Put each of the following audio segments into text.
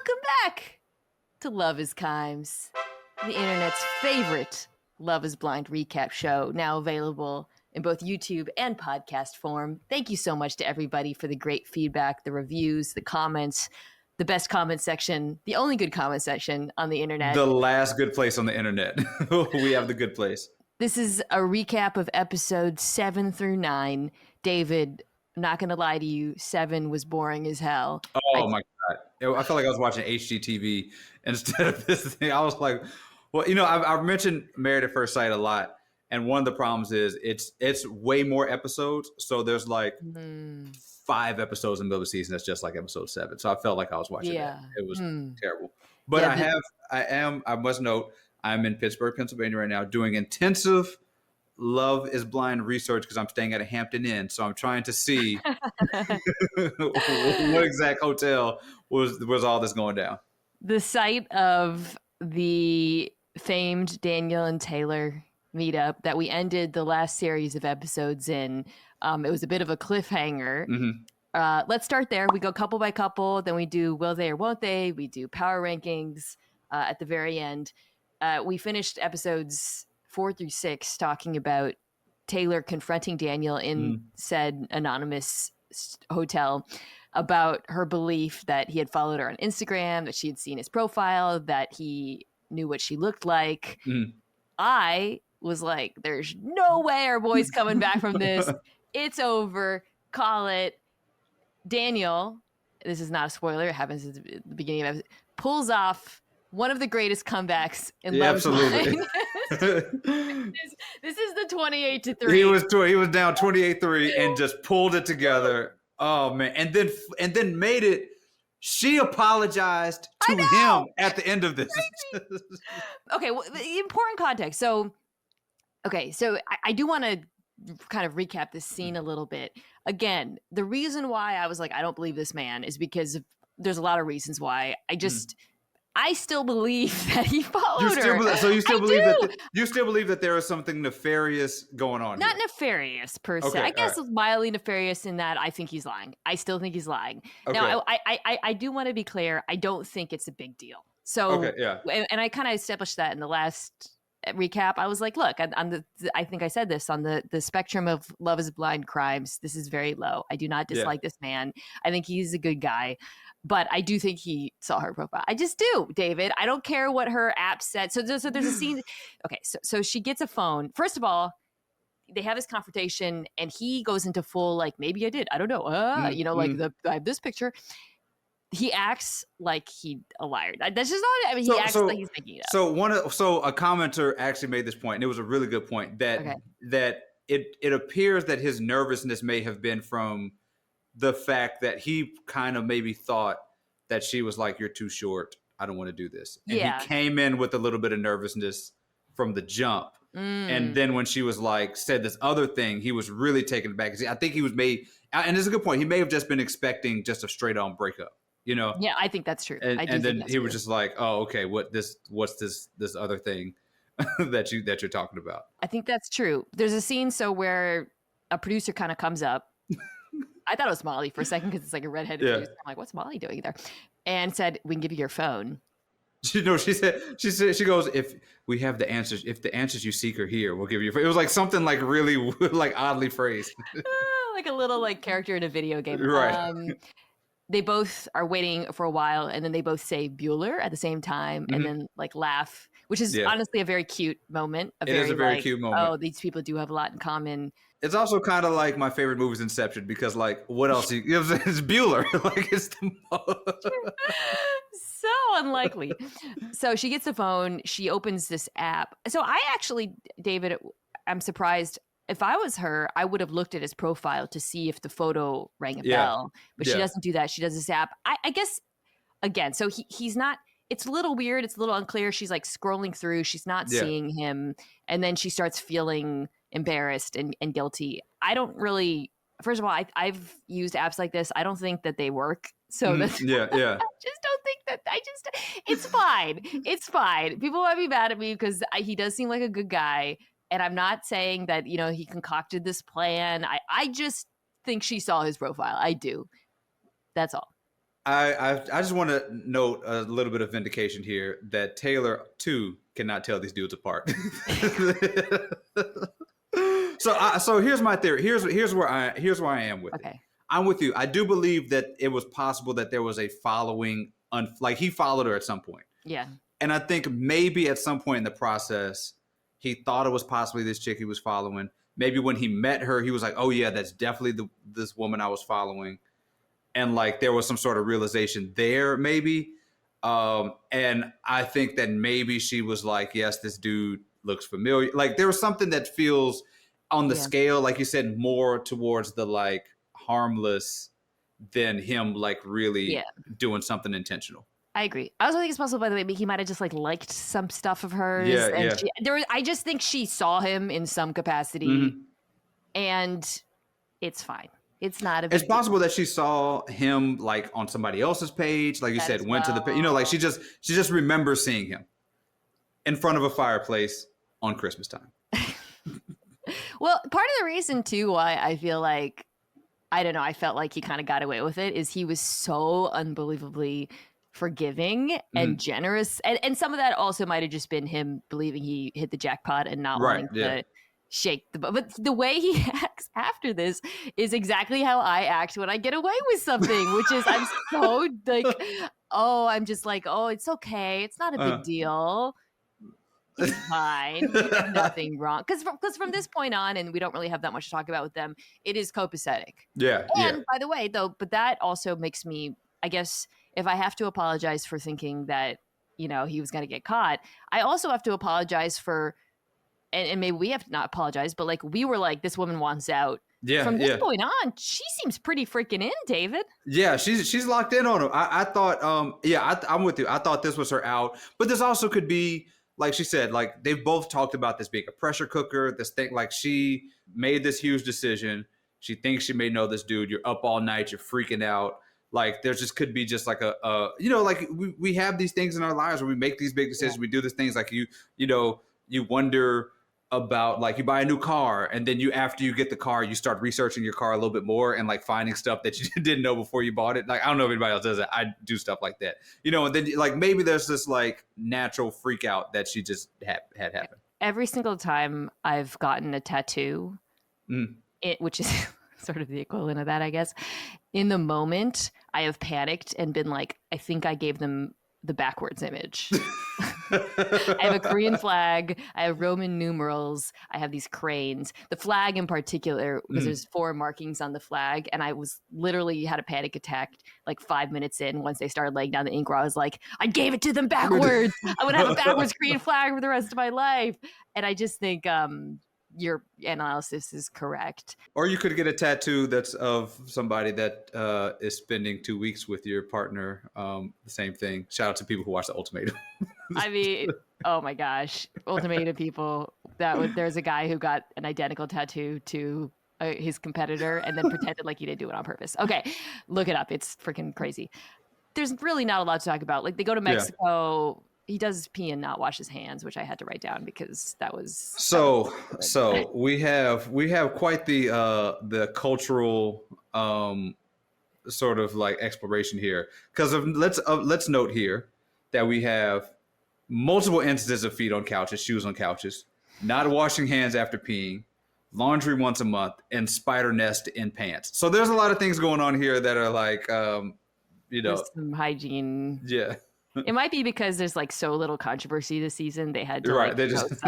Welcome back to Love is Kimes, the internet's favorite Love is Blind recap show, now available in both YouTube and podcast form. Thank you so much to everybody for the great feedback, the reviews, the comments, the best comment section, the only good comment section on the internet. The last good place on the internet. We have the good place. This is a recap of episodes 7 through 9. David, not going to lie to you, 7 was boring as hell. Oh my God. I felt like I was watching HGTV instead of this thing. I was like, well, you know, I've mentioned Married at First Sight a lot. And one of the problems is it's way more episodes. So there's like 5 episodes in the middle of the season. That's just like episode 7. So I felt like I was watching that. It was terrible. But I must note, I'm in Pittsburgh, Pennsylvania right now doing intensive Love is Blind research because I'm staying at a Hampton Inn. So I'm trying to see what exact hotel was all this going down. The site of the famed Daniel and Taylor meetup that we ended the last series of episodes in. It was a bit of a cliffhanger. Let's start there. We go couple by couple. Then we do will they or won't they. We do power rankings at the very end. We finished episodes 4 through 6 talking about Taylor confronting Daniel in said anonymous hotel about her belief that he had followed her on Instagram, that she had seen his profile, that he knew what she looked like. I was like, there's no way our boy's coming back from this. It's over. Call it. Daniel, this is not a spoiler, it happens at the beginning of it, pulls off one of the greatest comebacks in Love is Blind. This is the 28-3. He was down 28-3 and just pulled it together. Oh man. And then made it. She apologized to him at the end of this. Okay, well, the important context. So I do want to kind of recap this scene a little bit. Again, the reason why I was like, I don't believe this man is because there's a lot of reasons why. I still believe that he followed her. So you still believe that there is something nefarious going on? Not nefarious per se. I guess it's mildly nefarious in that I think he's lying. I still think he's lying. Okay. Now, I do want to be clear. I don't think it's a big deal. So, and I kind of established that in the last recap. I was like, look, I think I said this on the spectrum of Love is Blind crimes. This is very low. I do not dislike this man. I think he's a good guy. But I do think he saw her profile. I just do, David. I don't care what her app said. So there's a scene. Okay, so she gets a phone. First of all, they have this confrontation, and he goes into full, like, maybe I did. I don't know. I have this picture. He acts like he's a liar. That's just not. I mean, he acts like he's making it up. So a commenter actually made this point, and it was a really good point that it appears that his nervousness may have been from the fact that he kind of maybe thought that she was like, you're too short. I don't want to do this. And he came in with a little bit of nervousness from the jump. And then when she was like, said this other thing, he was really taken aback. I think he was and it's a good point. He may have just been expecting just a straight on breakup, you know? Yeah, I think that's true. And then he was just like, oh, okay, what's this other thing that you're talking about? I think that's true. There's a scene where a producer kind of comes up. I thought it was Molly for a second because it's like a redheaded producer. I'm like, what's Molly doing there? And said, we can give you your phone. She said, she goes, if we have the answers, if the answers you seek are here, we'll give you. It was like something like really like oddly phrased. Like a little like character in a video game. Right. They both are waiting for a while, and then they both say Bueller at the same time, and then like laugh, which is honestly a very cute moment. It is a very cute moment. Oh, these people do have a lot in common. It's also kind of like my favorite movie is Inception because, like, what else? It's Bueller. Like, it's the most. So unlikely. So she gets the phone. She opens this app. So I actually, David, I'm surprised. If I was her, I would have looked at his profile to see if the photo rang a bell. But she doesn't do that. She does this app. I guess, again, so he's not. It's a little weird. It's a little unclear. She's like scrolling through. She's not seeing him. And then she starts feeling embarrassed and guilty. I don't really, first of all, I've used apps like this. I don't think that they work. So that's, I just don't think that, it's fine. It's fine. People might be mad at me because he does seem like a good guy. And I'm not saying that, you know, he concocted this plan. I just think she saw his profile. I do. That's all. I just want to note a little bit of vindication here that Taylor too cannot tell these dudes apart. So here's my theory. Here's where I am with it. I'm with you. I do believe that it was possible that there was a following, like he followed her at some point. Yeah. And I think maybe at some point in the process, he thought it was possibly this chick he was following. Maybe when he met her, he was like, "Oh yeah, that's definitely this woman I was following." And like there was some sort of realization there, maybe. And I think that maybe she was like, "Yes, this dude looks familiar." Like there was something that feels on the scale, like you said, more towards the like harmless than him like really doing something intentional. I agree. I also think it's possible, by the way, he might have just like liked some stuff of hers. I just think she saw him in some capacity, and it's fine. It's not a big It's possible that she saw him like on somebody else's page, like you said, went to the like she just remembers seeing him in front of a fireplace on Christmas time. Well, part of the reason too why I feel like, I don't know, I felt like he kind of got away with it is he was so unbelievably forgiving and generous, and some of that also might have just been him believing he hit the jackpot and not wanting to shake the but the way he acts after this is exactly how I act when I get away with something, which is I'm so like, I'm just like, it's okay, it's not a big deal, it's fine, you did nothing wrong, because from this point on, and we don't really have that much to talk about with them, it is copacetic. And by the way though, but that also makes me, I guess, if I have to apologize for thinking that, he was going to get caught, I also have to apologize for, and maybe we have to not apologize, but like we were like, this woman wants out. From this point on, she seems pretty freaking in, David. Yeah, she's locked in on him. I thought, I'm with you. I thought this was her out, but this also could be, like she said, like they've both talked about this being a pressure cooker. This thing, like she made this huge decision. She thinks she may know this dude. You're up all night. You're freaking out. Like there just could be just like like we have these things in our lives where we make these big decisions. We do these things like you wonder about, like you buy a new car, and then after you get the car, you start researching your car a little bit more and like finding stuff that you didn't know before you bought it. Like I don't know if anybody else does that. I do stuff like that, and then like maybe there's this like natural freak out that she just had happen. Every single time I've gotten a tattoo, which is sort of the equivalent of that, I guess, in the moment I have panicked and been like, I think I gave them the backwards image. I have a Korean flag, I have Roman numerals, I have these cranes, the flag in particular, because there's 4 markings on the flag, and I was literally had a panic attack like 5 minutes in once they started laying down the ink, where I was like, I gave it to them backwards. I would have a backwards Korean flag for the rest of my life. And I just think your analysis is correct. Or you could get a tattoo that's of somebody that is spending 2 weeks with your partner. The same thing. Shout out to people who watch The Ultimatum. I mean, oh my gosh, Ultimatum people. There's a guy who got an identical tattoo to his competitor and then pretended like he didn't do it on purpose. Okay, look it up. It's freaking crazy. There's really not a lot to talk about. Like they go to Mexico. He does pee and not wash his hands, which I had to write down because that was so we have quite the cultural sort of like exploration here, because let's note here that we have multiple instances of feet on couches, shoes on couches, not washing hands after peeing, laundry once a month, and spider nest in pants. So there's a lot of things going on here that are like there's some hygiene. Yeah. It might be because there's like so little controversy this season. They had to They just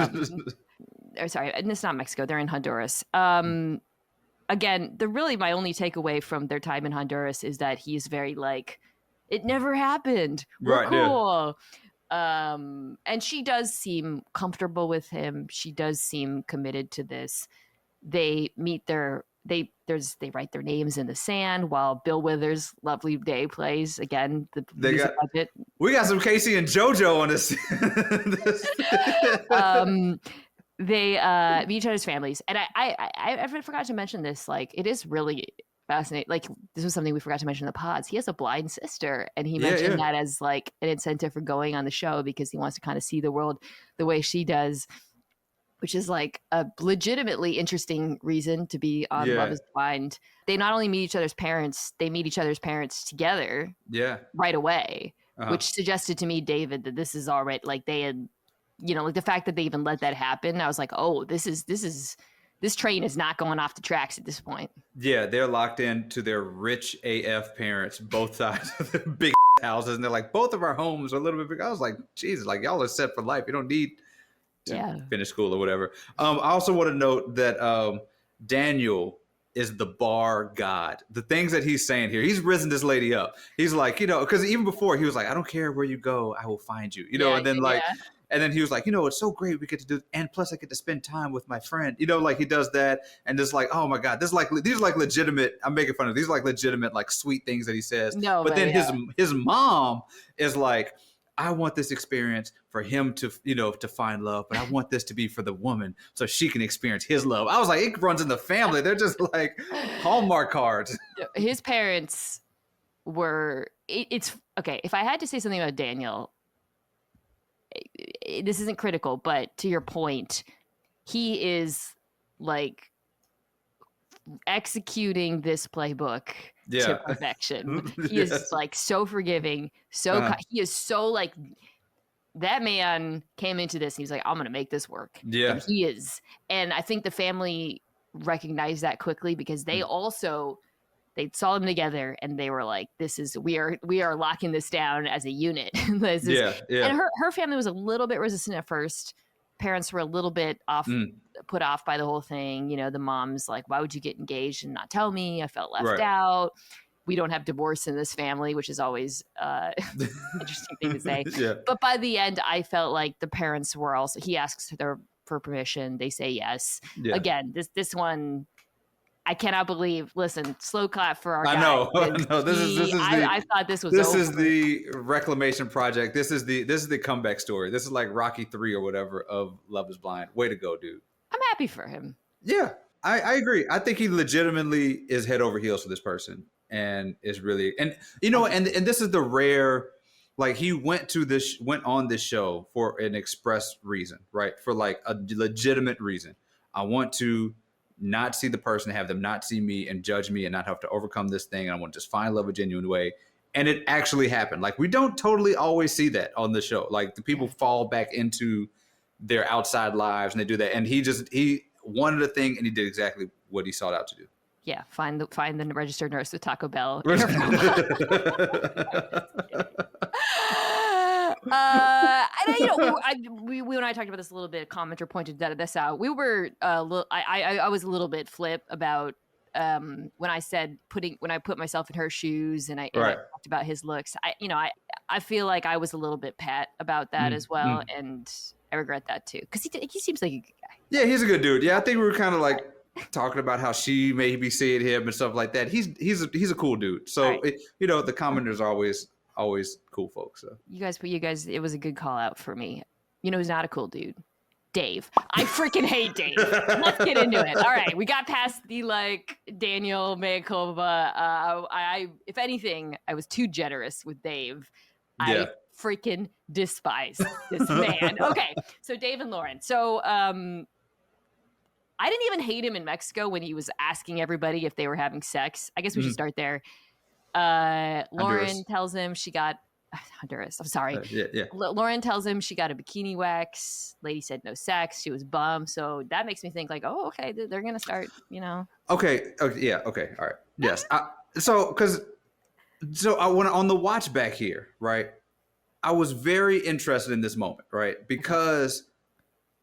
sorry, and it's not Mexico. They're in Honduras. Again, my only takeaway from their time in Honduras is that he's very like, it never happened. We're cool. Yeah. And she does seem comfortable with him. She does seem committed to this. They meet they write their names in the sand while Bill Withers' Lovely Day plays. Again, budget. We got some Casey and JoJo on this. They meet each other's families, and I forgot to mention this. Like, it is really fascinating. Like, this was something we forgot to mention in the pods. He has a blind sister, and he mentioned that as like an incentive for going on the show because he wants to kind of see the world the way she does. which is like a legitimately interesting reason to be on Love is Blind. They not only meet each other's parents, they meet each other's parents together right away, which suggested to me, David, that this is already like they had, like the fact that they even let that happen. I was like, oh, this train is not going off the tracks at this point. Yeah, they're locked into their rich AF parents, both sides of the big houses. And they're like, both of our homes are a little bit big. I was like, Jesus, like y'all are set for life. You don't need to finish school or whatever. I also want to note that Daniel is the bar god. The things that he's saying here, he's risen this lady up. He's like, because even before he was like, I don't care where you go, I will find you. And then and then he was like, it's so great we get to do, and plus I get to spend time with my friend. Like he does that, and just like, oh my God, these are like legitimate. I'm making fun of these are like legitimate, like sweet things that he says. No, but then his mom is like, I want this experience for him to, to find love, but I want this to be for the woman so she can experience his love. I was like, it runs in the family. They're just like Hallmark cards. His parents were, it's okay. If I had to say something about Daniel, this isn't critical, but to your point, he is like executing this playbook to perfection. He is like so forgiving, he is so like, that man came into this and he's like, I'm gonna make this work. And he is. And I think the family recognized that quickly because they also saw them together and they were like, we are locking this down as a unit. And her family was a little bit resistant at first. Parents were a little bit put off by the whole thing. The mom's like, why would you get engaged and not tell me? I felt left out. We don't have divorce in this family, which is always interesting thing to say. But by the end, I felt like the parents were also, he asks for permission. They say yes. Again, this one, I cannot believe. Listen, slow clap for our guy. I know. I thought this was. This is the reclamation project. This is the comeback story. This is like Rocky 3 or whatever of Love is Blind. Way to go, dude. I'm happy for him. Yeah, I agree. I think he legitimately is head over heels for this person, and is really and this is the rare. Like he went on this show for an express reason, right? For like a legitimate reason. I want to not see the person, have them not see me and judge me and not have to overcome this thing. And I want to just find love a genuine way. And it actually happened. Like we don't totally always see that on the show. Like the people fall back into their outside lives and they do that. And he wanted a thing and he did exactly what he sought out to do. Yeah. Find the registered nurse with Taco Bell. We and I talked about this a little bit. A commenter pointed this out. We were I was a little bit flip about when I put myself in her shoes and I talked about his looks. I feel like I was a little bit pat about that as well, and I regret that too because he seems like a good guy. Yeah, he's a good dude. Yeah, I think we were kind of like talking about how she maybe seeing him and stuff like that. He's a cool dude. So the commenters are always cool folks. So. You guys, it was a good call out for me. Who's not a cool dude? Dave. I freaking hate Dave. Let's get into it. All right, we got past the like Daniel mea culpa. I if anything, I was too generous with Dave. Yeah. I freaking despise this man. Okay, so Dave and Lauren. So I didn't even hate him in Mexico when he was asking everybody if they were having sex. I guess we should start there. Lauren tells him she got Honduras. I'm sorry. Lauren tells him she got a bikini wax. Lady said no sex. She was bummed. So that makes me think like, oh, okay, they're gonna start. Okay. Yeah. Okay. All right. Yes. So I went on the watch back here, right? I was very interested in this moment, right? Because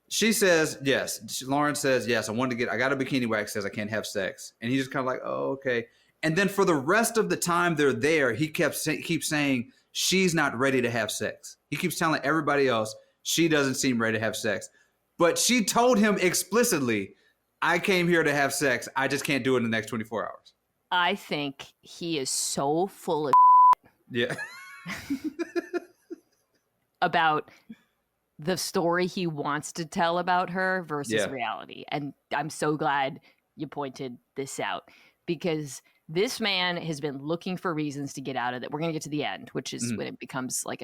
she says yes. Lauren says yes. I got a bikini wax. Says I can't have sex, and he's just kind of like, oh, okay. And then for the rest of the time they're there, he keeps saying she's not ready to have sex. He keeps telling everybody else she doesn't seem ready to have sex. But she told him explicitly, I came here to have sex. I just can't do it in the next 24 hours. I think he is so full of yeah. about the story he wants to tell about her versus reality. And I'm so glad you pointed this out because this man has been looking for reasons to get out of it. We're going to get to the end, which is when it becomes like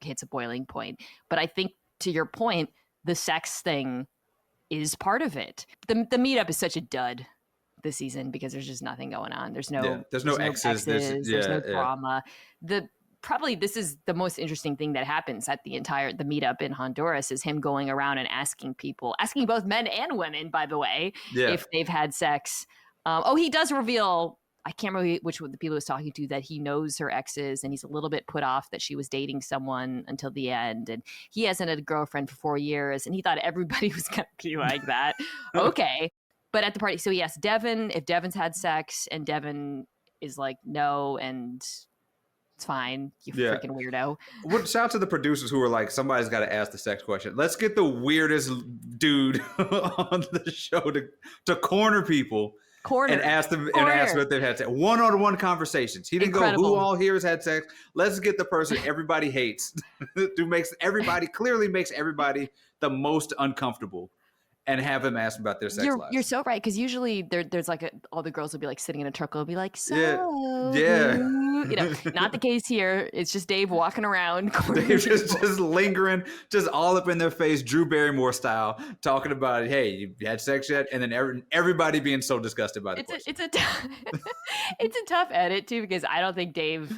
hits a boiling point. But I think to your point, the sex thing is part of it. The meetup is such a dud this season because there's just nothing going on. There's no exes. There's no drama. Probably this is the most interesting thing that happens at the meetup in Honduras is him going around and asking both men and women, by the way, if they've had sex. He does reveal, I can't remember which one the people he was talking to, that he knows her exes and he's a little bit put off that she was dating someone until the end. And he hasn't had a girlfriend for 4 years and he thought everybody was going to be like that. Okay. But at the party, so he asked Devin if Devin's had sex and Devin is like, no. And it's fine, you freaking weirdo. Shout out to the producers who were like, somebody's got to ask the sex question. Let's get the weirdest dude on the show to corner people and ask them if they've had sex. One-on-one conversations. He didn't go, who all here has had sex? Let's get the person everybody hates, who clearly makes everybody the most uncomfortable. And have him ask about their sex lives. You're so right, because usually there's like all the girls will be like sitting in a truck, will be like, so not the case here. It's just Dave walking around. Dave just lingering, just all up in their face, Drew Barrymore style, talking about it. Hey, you had sex yet? And then everybody being so disgusted by the question. It's a tough edit too, because I don't think Dave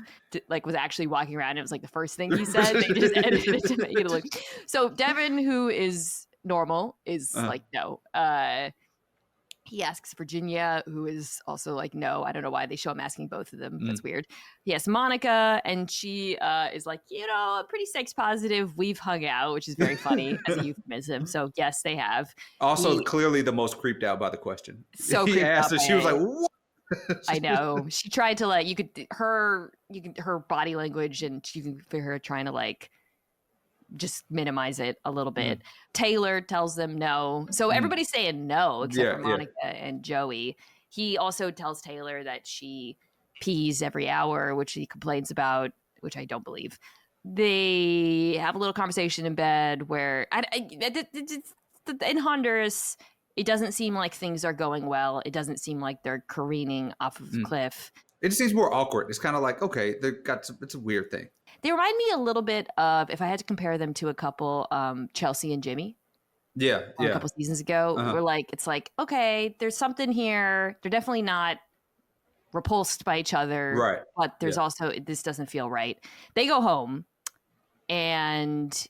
was actually walking around. And it was like the first thing he said. They just edited it to make it look. So Devin, who is normal, is like, no. He asks Virginia, who is also like, no. I don't know why they show him asking both of them. That's weird. He asks Monica, and she is like, pretty sex positive. We've hung out, which is very funny as a euphemism. So yes, they have. Also, clearly the most creeped out by the question. So he asked her, she was like, what? I know. She tried to her body language, and you can feel her trying to just minimize it a little bit. Taylor tells them no. So everybody's saying no except for Monica and Joey. He also tells Taylor that she pees every hour, which he complains about, which I don't believe. They have a little conversation in bed where in Honduras, it doesn't seem like things are going well. It doesn't seem like they're careening off of a cliff. It just seems more awkward. It's kind of like, okay, it's a weird thing. They remind me a little bit of, if I had to compare them to a couple, Chelsea and Jimmy. A couple seasons ago. It's like, okay, there's something here. They're definitely not repulsed by each other. Right. But there's also, this doesn't feel right. They go home and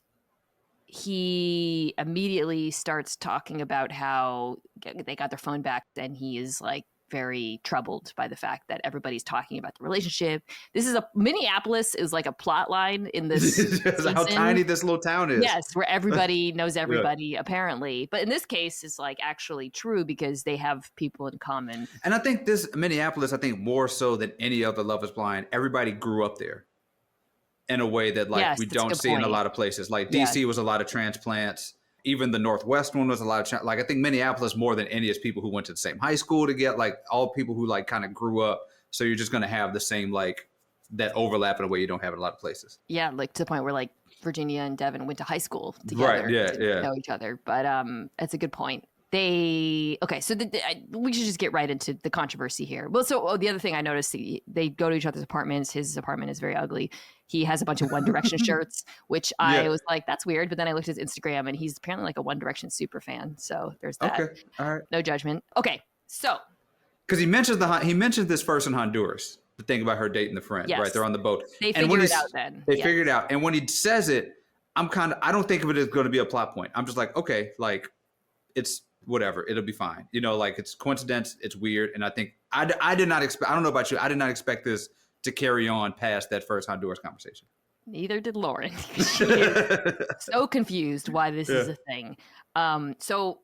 he immediately starts talking about how they got their phone back, and he is like very troubled by the fact that everybody's talking about the relationship. Minneapolis is like a plot line in this how tiny this little town is. Yes, where everybody knows everybody apparently. But in this case, it's like actually true because they have people in common. And I think Minneapolis, more so than any other Love is Blind, everybody grew up there in a way that we don't see in a lot of places. Like DC was a lot of transplants. Even the Northwest one was a lot of, I think Minneapolis more than any is people who went to the same high school to get, all people who kind of grew up. So you're just going to have the same, that overlap in a way you don't have in a lot of places. Yeah, to the point where Virginia and Devin went to high school together. Right, yeah. Know each other. But that's a good point. We should just get right into the controversy here. Well, so the other thing I noticed, they go to each other's apartments. His apartment is very ugly. He has a bunch of One Direction shirts, which I was like, that's weird. But then I looked at his Instagram, and he's apparently a One Direction super fan. So there's that. Okay, all right. No judgment. Okay, so because he mentions this first in Honduras, the thing about her dating the friend, right? They're on the boat. They figured it out then. They figured it out, and when he says it, I don't think of it as going to be a plot point. I'm just like, okay, it's whatever, it'll be fine. It's coincidence, it's weird. And I think I did not expect, I don't know about you, I did not expect this to carry on past that first Honduras conversation. Neither did Lauren. She is so confused why this is a thing. So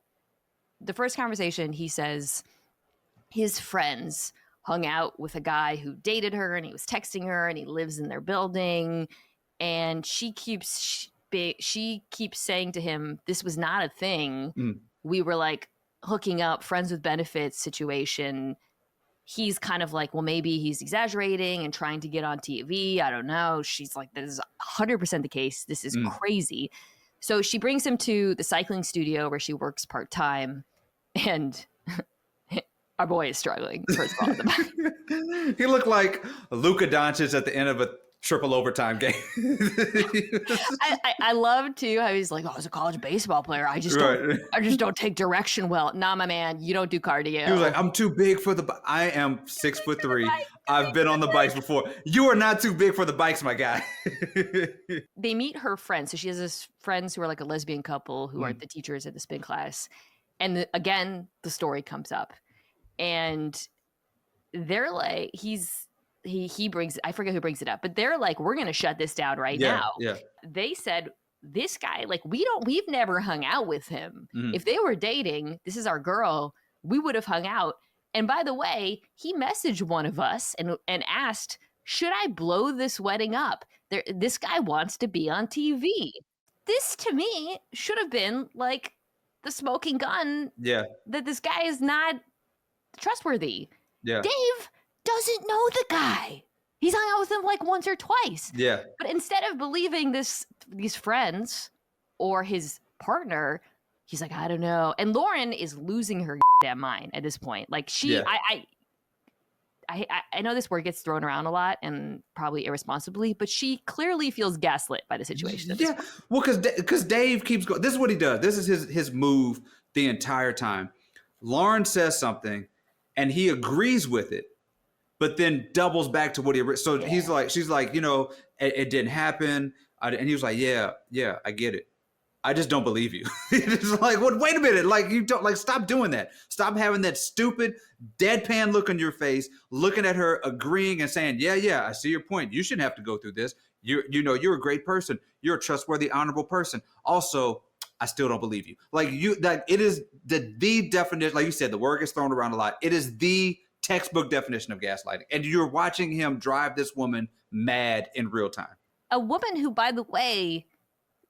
the first conversation, he says his friends hung out with a guy who dated her, and he was texting her, and he lives in their building. And she keeps saying to him, this was not a thing. We were hooking up, friends with benefits situation. He's kind of like, well, maybe he's exaggerating and trying to get on TV. I don't know. She's like, this is 100% the case. This is crazy. So she brings him to the cycling studio where she works part-time. And our boy is struggling, first of all. He looked like Luka Doncic at the end of a triple overtime game. I love too how he's like, oh, as a college baseball player, I just don't take direction well. Nah, my man, you don't do cardio. He was like, I'm too big for the I am 6'3". I've been on the bikes before. You are not too big for the bikes, my guy. They meet her friends. So she has this friends who are like a lesbian couple who are the teachers at the spin class. And again, the story comes up. And they're like, he brings, I forget who brings it up, but they're like, we're going to shut this down now. Yeah. They said, this guy, like, we've never hung out with him. If they were dating, this is our girl, we would have hung out. And by the way, he messaged one of us and asked, should I blow this wedding up? This guy wants to be on TV. This to me should have been like the smoking gun. Yeah. That this guy is not trustworthy. Yeah. Dave doesn't know the guy. He's hung out with him like once or twice. Yeah. But instead of believing these friends or his partner, he's like, I don't know. And Lauren is losing her damn mind at this point. Like I know this word gets thrown around a lot and probably irresponsibly, but she clearly feels gaslit by the situation. Yeah. Well, because Dave keeps going. This is what he does. This is his move the entire time. Lauren says something and he agrees with it, but then doubles back to what he. So he's like, she's like, it didn't happen. And he was like, yeah, I get it. I just don't believe you. It's like, well, wait a minute. Like, you don't, like, stop doing that. Stop having that stupid deadpan look on your face, looking at her, agreeing and saying, yeah, I see your point. You shouldn't have to go through this. You're a great person. You're a trustworthy, honorable person. Also, I still don't believe you. Like, it is the definition, like you said, the word gets thrown around a lot. It is the textbook definition of gaslighting. And you're watching him drive this woman mad in real time. A woman who, by the way,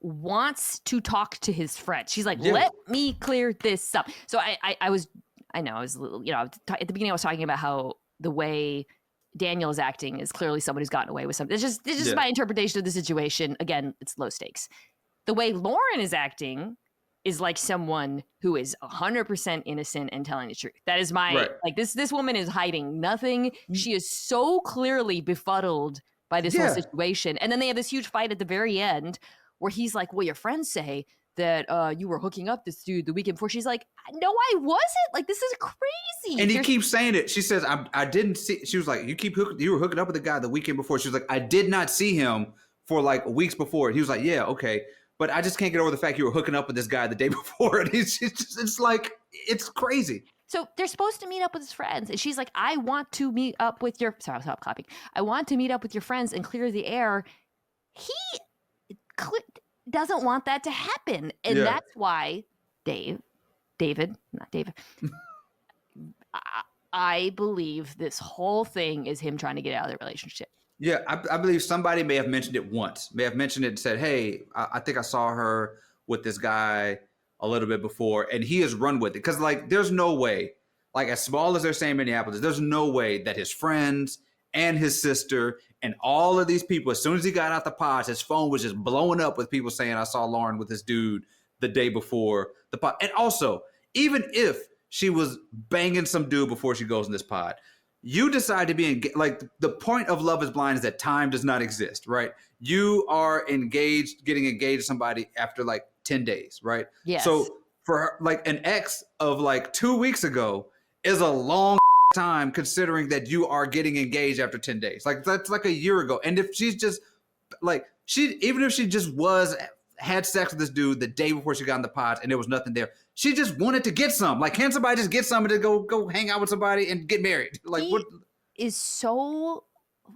wants to talk to his friend. She's like, let me clear this up. So I was a little, at the beginning I was talking about how the way Daniel is acting is clearly someone who's gotten away with something. It's just my interpretation of the situation. Again, it's low stakes. The way Lauren is acting is like someone who is 100% innocent and telling the truth. That is my, like, this woman is hiding nothing. She is so clearly befuddled by this whole situation. And then they have this huge fight at the very end where he's like, well, your friends say that you were hooking up this dude the weekend before. She's like, no, I wasn't. Like, this is crazy. And he keeps saying it. She says, I didn't see. She was like, you were hooking up with the guy the weekend before. She was like, I did not see him for like weeks before. He was like, yeah, okay. But I just can't get over the fact you were hooking up with this guy the day before. And it's like, it's crazy. So they're supposed to meet up with his friends. And she's like, I want to meet up with your, sorry, I'll stop clapping. I want to meet up with your friends and clear the air. He doesn't want that to happen. And that's why David, I believe this whole thing is him trying to get out of the relationship. Yeah, I believe somebody may have mentioned it once, may have mentioned it and said, hey, I think I saw her with this guy a little bit before, and he has run with it. Because, like, there's no way, like, as small as they're saying Minneapolis, there's no way that his friends and his sister and all of these people, as soon as he got out the pods, his phone was just blowing up with people saying, I saw Lauren with this dude the day before the pod. And also, even if she was banging some dude before she goes in this pod, you decide to be engaged. Like, the point of Love is Blind is that time does not exist, right? You are engaged, getting engaged to somebody after like 10 days, right? Yes. So for her, like, an ex of like 2 weeks ago is a long time considering that you are getting engaged after 10 days. Like, that's like a year ago. And if she's just like, even if she just had sex with this dude the day before she got in the pods and there was nothing there, she just wanted to get some. Like, can somebody just get somebody to go hang out with somebody and get married? Like, what is so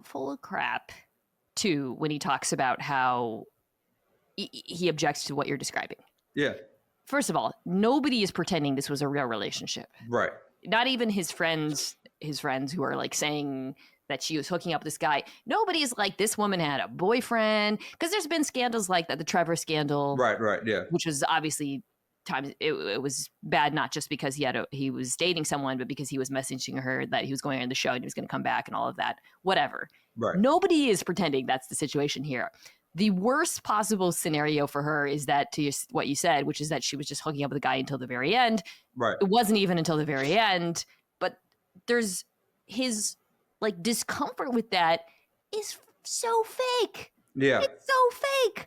full of crap too when he talks about how he objects to what you're describing. Yeah. First of all, nobody is pretending this was a real relationship. Right. Not even his friends who are like saying that she was hooking up with this guy. Nobody is like, this woman had a boyfriend. Because there's been scandals like that, the Trevor scandal. Right, yeah. Which was obviously times it was bad, not just because he was dating someone, but because he was messaging her that he was going on the show and he was going to come back and all of that. Whatever. Right. Nobody is pretending that's the situation here. The worst possible scenario for her is that, to what you said, which is that she was just hooking up with the guy until the very end. Right. It wasn't even until the very end. But there's his like discomfort with that is so fake. Yeah. It's so fake.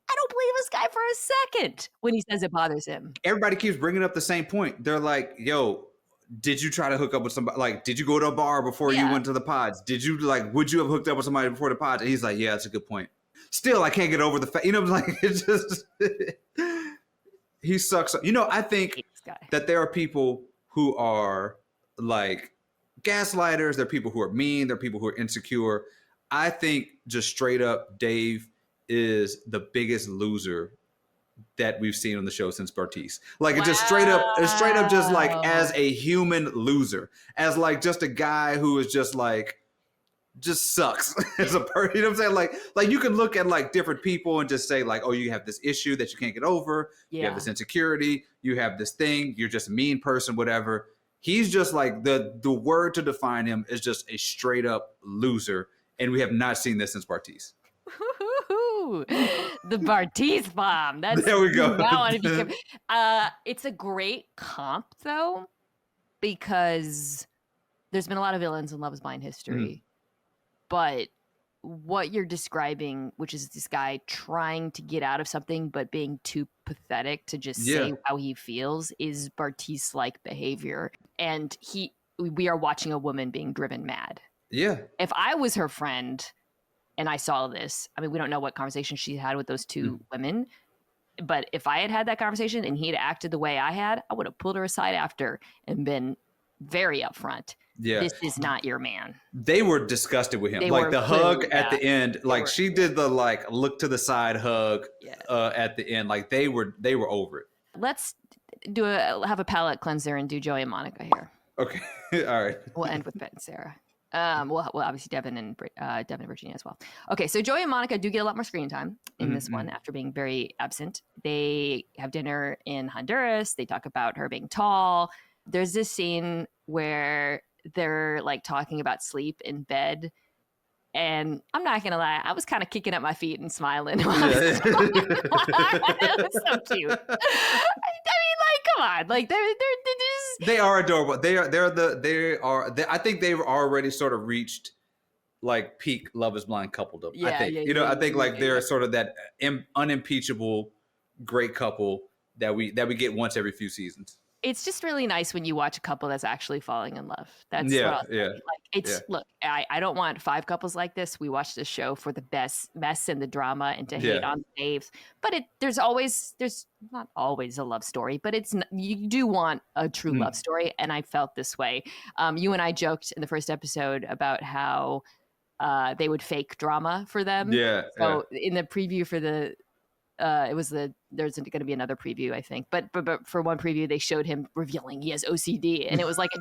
I don't believe this guy for a second when he says it bothers him. Everybody keeps bringing up the same point. They're like, yo, did you try to hook up with somebody? Like, did you go to a bar before you went to the pods? Would you have hooked up with somebody before the pods? And he's like, yeah, that's a good point. Still, I can't get over the fact, it's just, he sucks. I think that there are people who are like gaslighters. There are people who are mean. There are people who are insecure. I think just straight up, Dave is the biggest loser that we've seen on the show since Bartise. Like, it's just straight up, just like as a human loser, as like just a guy who is just like, just sucks as a person. You know what I'm saying? Like you can look at like different people and just say like, oh, you have this issue that you can't get over. Yeah. You have this insecurity. You have this thing. You're just a mean person, whatever. He's just like the word to define him is just a straight up loser. And we have not seen this since Bartise. The Bartise bomb. There we go. It's a great comp though, because there's been a lot of villains in Love Is Blind history. But what you're describing, which is this guy trying to get out of something but being too pathetic to just say how he feels, is Bartise-like behavior. And we are watching a woman being driven mad. Yeah. If I was her friend and I saw this, I mean, we don't know what conversation she had with those two women, but if I had that conversation and he'd acted the way I had, I would have pulled her aside after and been very upfront. Yeah. This is not your man. They were disgusted with him. Like the hug at the end, like she did the like look to the side hug at the end. Like they were over it. Let's have a palate cleanser and do Joey and Monica here. Okay. All right. We'll end with Ben and Sara. Well, obviously Devin and Virginia as well. Okay, so Joey and Monica do get a lot more screen time in this one after being very absent. They have dinner in Honduras. They talk about her being tall. There's this scene where they're like talking about sleep in bed. And I'm not going to lie, I was kind of kicking up my feet and smiling. It was so cute. I mean, like, come on. Like, they're just... They are adorable. I think they've already sort of reached like peak Love Is Blind coupledom. Yeah, I think, I think like they're sort of that unimpeachable great couple that we get once every few seasons. It's just really nice when you watch a couple that's actually falling in love. That's look, I don't want 5 couples like this. We watch this show for the best mess and the drama and to hate on Dave's. But there's not always a love story, but you do want a true love story. And I felt this way. You and I joked in the first episode about how they would fake drama for them. Yeah. So in the preview for there's going to be another preview, I think. But for one preview, they showed him revealing he has OCD. And it was like a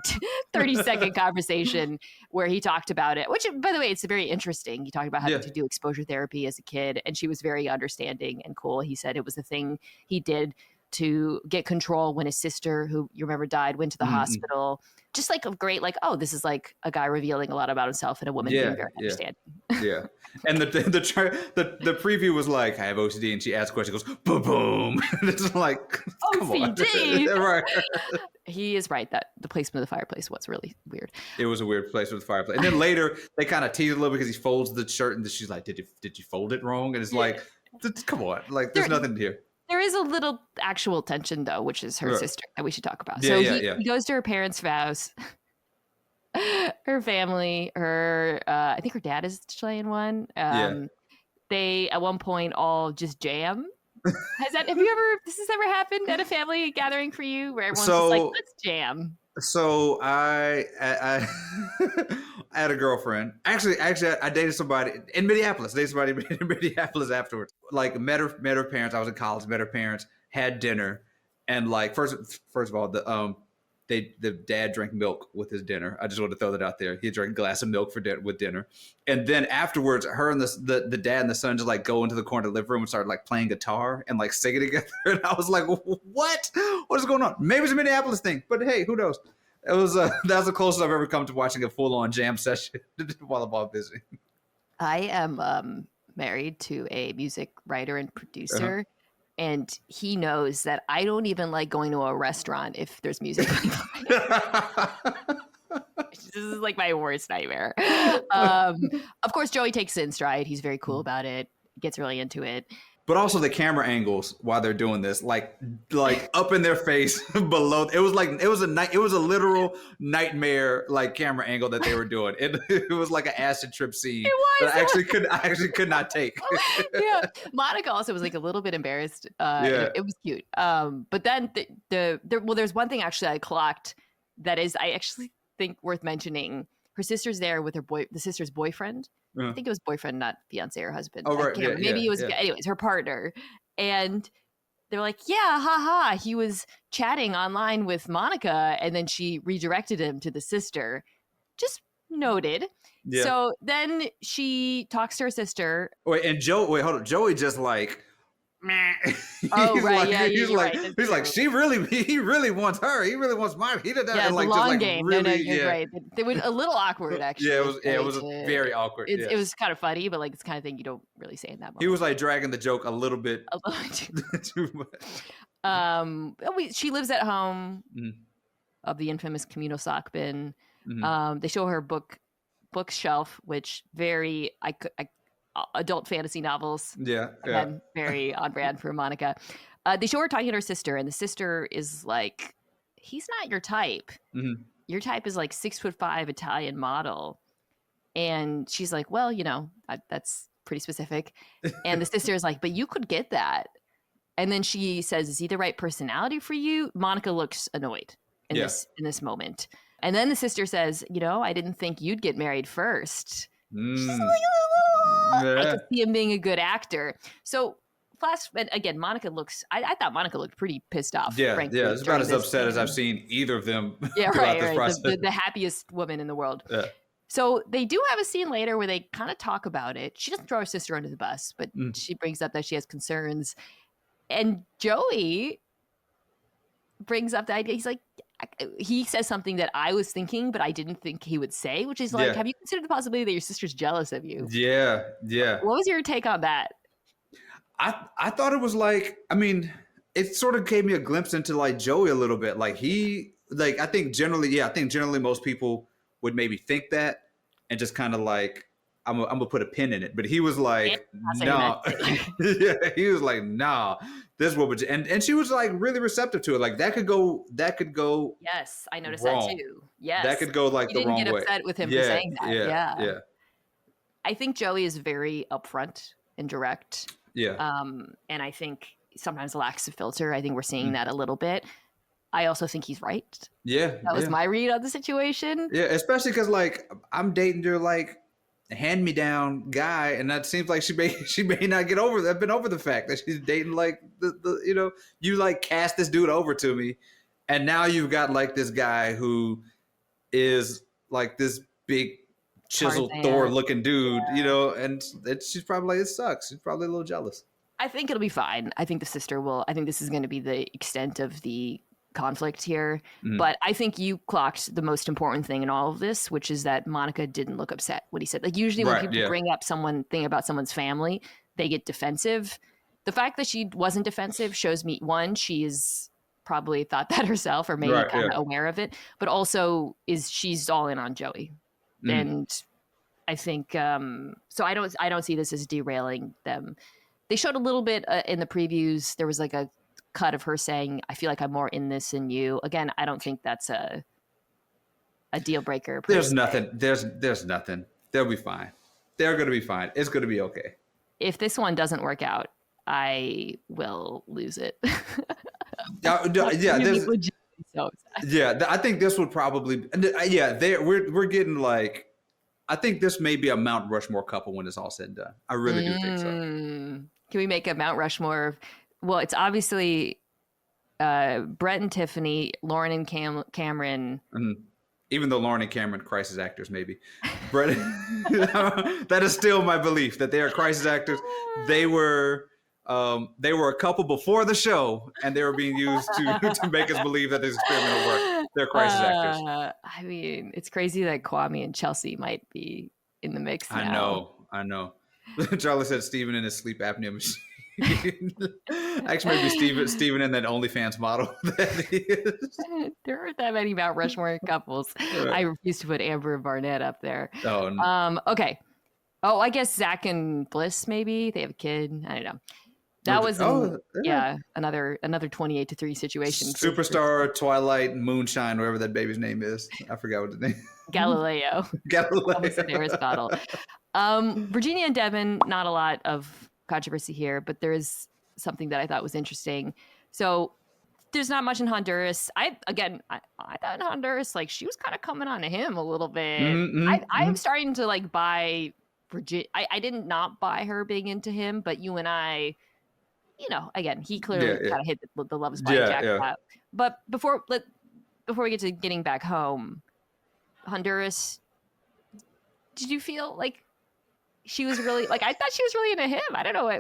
30-second conversation where he talked about it, which, by the way, it's very interesting. He talked about having to do exposure therapy as a kid. And she was very understanding and cool. He said it was the thing he did to get control when his sister, who you remember died, went to the hospital. Just like a great, like, oh, this is like a guy revealing a lot about himself and a woman being very understanding. Yeah. And the preview was like, I have OCD, and she asks a question, goes, boom, boom. And it's like, come OCD. on. Right. He is right that the placement of the fireplace was really weird. It was a weird place with the fireplace. And then later, they kind of tease a little because he folds the shirt, and she's like, did you fold it wrong? And it's like, come on. Like, there's nothing here. There is a little actual tension, though, which is her sister that we should talk about. He goes to her parents' vows, her family, I think her dad is Chilean one. They, at one point, all just jam. This has ever happened at a family gathering for you where everyone's just like, let's jam? So I had a girlfriend. Actually, I dated somebody in Minneapolis. Dated somebody in Minneapolis afterwards. Like met her parents. I was in college. Met her parents. Had dinner, and like first of all, the dad drank milk with his dinner. I just want to throw that out there. He drank a glass of milk with dinner, and then afterwards, her and the dad and the son just like go into the corner of the living room and start like playing guitar and like singing together. And I was like, what? What is going on? Maybe it's a Minneapolis thing, but hey, who knows? It was that was the closest I've ever come to watching a full-on jam session while I'm all busy. I am married to a music writer and producer. And he knows that I don't even like going to a restaurant if there's music. This is like my worst nightmare. Of course, Joey takes it in stride. He's very cool about it. Gets really into it. But also the camera angles while they're doing this, like up in their face, below. It was a literal nightmare like camera angle that they were doing. It was like an acid trip scene. That I actually could not take. Yeah, Monica also was like a little bit embarrassed. It was cute. But then there's one thing actually I clocked that is I actually think worth mentioning. Her sister's there with the sister's boyfriend. I think it was boyfriend, not fiance or husband. Oh, right. Maybe it was, anyways, her partner. And they're like, yeah, haha. He was chatting online with Monica, and then she redirected him to the sister. Just noted. Yeah. So then she talks to her sister. Wait, hold on. Joey just like, meh. Oh, right. He's like, he really wants her. He really wants mine. He did that. Yeah, like, long just like game. really, no, you're right. They were a little awkward, actually. It was very awkward. It was kind of funny, but like it's the kind of thing you don't really say in that moment. He was like dragging the joke a little bit too much. She lives at home of the infamous communal sock bin. They show her bookshelf, which very adult fantasy novels. Again, very on brand for Monica. They show her talking to her sister, and the sister is like, he's not your type. Your type is like 6'5" Italian model. And she's like, well, that's pretty specific. And the sister is like, but you could get that. And then she says, is he the right personality for you? Monica looks annoyed in this moment. And then the sister says, I didn't think you'd get married first. She's like, I could see him being a good actor. So again, Monica I thought Monica looked pretty pissed off. Frankly, it's about as upset as I've seen either of them. Yeah, right. The happiest woman in the world. Yeah. So they do have a scene later where they kind of talk about it. She doesn't throw her sister under the bus, but she brings up that she has concerns. And Joey brings up the idea. He's like, he says something that I was thinking, but I didn't think he would say, which is like, have you considered the possibility that your sister's jealous of you? Yeah. What was your take on that? I thought it was like, it sort of gave me a glimpse into like Joey a little bit. Like I think generally most people would maybe think that and just kind of like, I'm gonna put a pin in it. But he was like, no. He was like, nah, this woman. And she was like really receptive to it. Like that could go. Yes, I noticed wrong. That too. Yes. That could go like the wrong way. You didn't get upset with him for saying that. Yeah. I think Joey is very upfront and direct. Yeah. And I think sometimes lacks a filter. I think we're seeing that a little bit. I also think he's right. Yeah. That was my read on the situation. Yeah, especially because like I'm dating your like hand-me-down guy, and that seems like she may not get over that. Been over the fact that she's dating like the you like cast this dude over to me, and now you've got like this guy who is like this big chiseled Thor looking dude, and she's probably like, it sucks. She's probably a little jealous. I think it'll be fine. I think the sister will. I think this is going to be the extent of the conflict here. But I think you clocked the most important thing in all of this, which is that Monica didn't look upset when he said, like, usually when people bring up thing about someone's family, they get defensive. The fact that she wasn't defensive shows me, one, she is probably thought that herself or maybe kind of aware of it, but also she's all in on Joey. And I think so I don't see this as derailing them. They showed a little bit in the previews. There was like a cut of her saying, I feel like I'm more in this than you. Again, I don't think that's a deal breaker. There's nothing. They'll be fine. They're going to be fine. It's going to be okay. If this one doesn't work out, I will lose it. I think this would probably, we're getting like, I think this may be a Mount Rushmore couple when it's all said and done. I really do think so. Can we make a Mount Rushmore? Well, it's obviously Brett and Tiffany, Lauren and Cameron. Even though Lauren and Cameron, crisis actors, maybe. Brett, that is still my belief that they are crisis actors. They were a couple before the show, and they were being used to make us believe that this experiment will work. They're crisis actors. I mean, it's crazy that Kwame and Chelsea might be in the mix now. I know. Charlie said Steven in his sleep apnea machine. Actually, maybe Steven and that OnlyFans model that he is. There aren't that many Mount Rushmore couples. Right. I refuse to put Amber and Barnett up there. Oh, Okay. Oh, I guess Zach and Bliss, maybe they have a kid. I don't know. That was another 28-3 situation. Superstar, Twilight, Moonshine, whatever that baby's name is. I forgot what the name. Galileo. Almost an Aristotle. Virginia and Devin, not a lot of controversy here, but there is something that I thought was interesting. So there's not much in Honduras. I thought in Honduras, like, she was kind of coming on to him a little bit. I'm starting to like buy Virginia. I didn't not buy her being into him, but you and I, again, he clearly kind of hit the love is blind jackpot. But before we get to getting back home, Honduras, did you feel like she was really like? I thought she was really into him. I don't know. I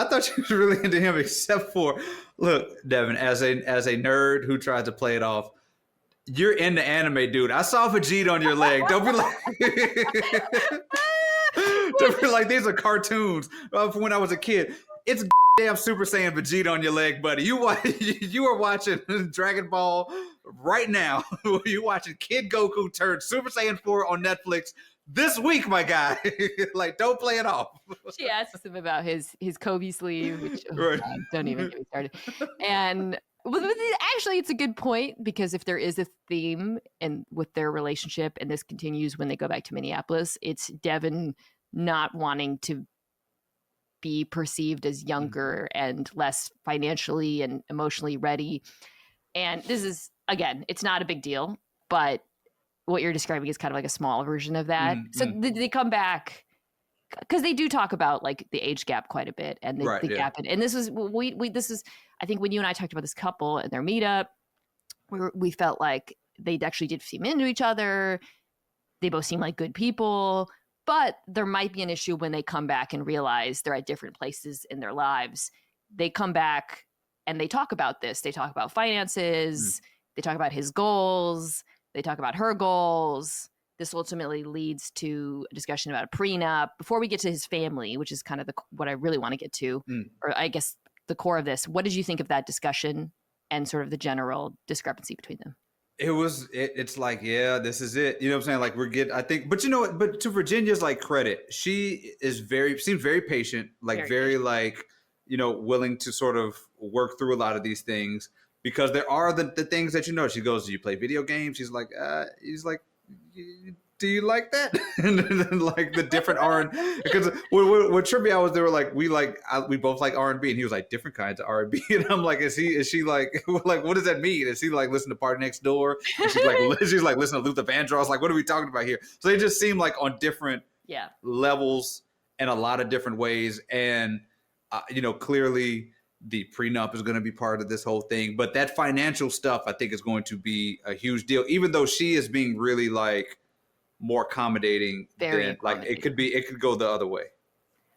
thought she was really into him, except for, look, Devin, as a nerd who tried to play it off, you're into anime, dude. I saw Vegeta on your leg. Don't be like, don't be like, these are cartoons from when I was a kid. It's damn Super Saiyan Vegeta on your leg, buddy. You are watching Dragon Ball right now. You watching Kid Goku turn Super Saiyan 4 on Netflix this week, my guy. Like, don't play it off. She asked him about his Kobe sleeve, which God, don't even get me started. And actually, it's a good point, because if there is a theme and with their relationship, and this continues when they go back to Minneapolis, it's Devin not wanting to be perceived as younger and less financially and emotionally ready. And this is, again, it's not a big deal, but what you're describing is kind of like a small version of that. So they come back, because they do talk about like the age gap quite a bit, and the gap. And this is I think when you and I talked about this couple and their meetup, we felt like they actually did seem into each other. They both seem like good people. But there might be an issue when they come back and realize they're at different places in their lives. They come back and they talk about this. They talk about finances. They talk about his goals. They talk about her goals. This ultimately leads to a discussion about a prenup. Before we get to his family, which is kind of what I really want to get to, or I guess the core of this, what did you think of that discussion and sort of the general discrepancy between them? It's like, yeah, this is it. You know what I'm saying? Like, I think, but but to Virginia's like credit, she seems very patient, like very like, willing to sort of work through a lot of these things, because there are the things that, she goes, do you play video games? He's like, do you like that? And then like the different R&B, because what tripped me out was they were like, we both like R&B, and he was like, different kinds of R&B, and I'm like, is she like what does that mean? Is he like listen to Party Next Door? And she's like listen to Luther Vandross. Like, what are we talking about here? So they just seem like on different levels in a lot of different ways, and clearly the prenup is going to be part of this whole thing, but that financial stuff I think is going to be a huge deal, even though she is being really like more accommodating. Like it could go the other way.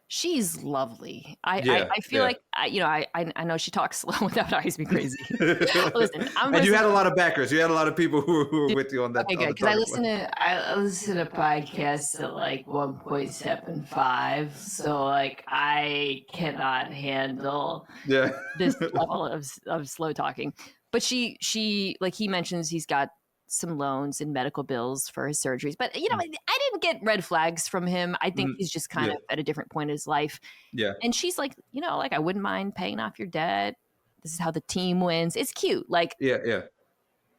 She's lovely. I feel like I know she talks slow without always being crazy. Listen, and you had a lot of backers. You had a lot of people who were with you on that. Okay, good, because I listen to podcasts at like 1.75, so like I cannot handle this level of slow talking. But she like, he mentions he's got some loans and medical bills for his surgeries, but I didn't get red flags from him. I think he's just kind of at a different point in his life. And she's like, like, I wouldn't mind paying off your debt. This is how the team wins. It's cute. Like, and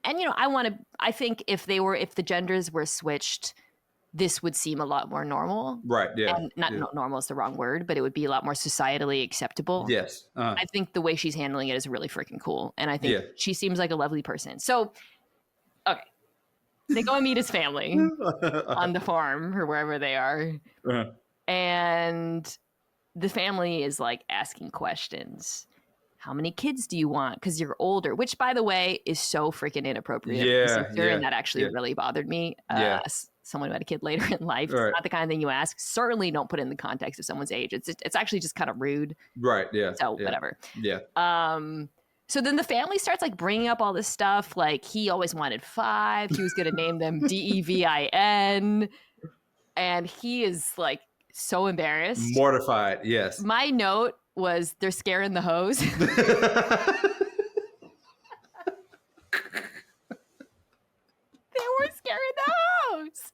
I think if the genders were switched, this would seem a lot more normal. Right. Yeah. And not normal is the wrong word, but it would be a lot more societally acceptable. Yes. I think the way she's handling it is really freaking cool. And I think she seems like a lovely person. So, okay, they go and meet his family on the farm or wherever they are. And the family is like asking questions. How many kids do you want? Because you're older, which, by the way, is so freaking inappropriate. And that actually really bothered me. Someone who had a kid later in life. It's not the kind of thing you ask. Certainly don't put it in the context of someone's age. It's actually just kind of rude. Right. Yeah. So whatever. Yeah. So then the family starts like bringing up all this stuff. Like, he always wanted 5. He was going to name them Devin. And he is like so embarrassed. Mortified. Yes. My note was they're scaring the hose. They were scaring the hose.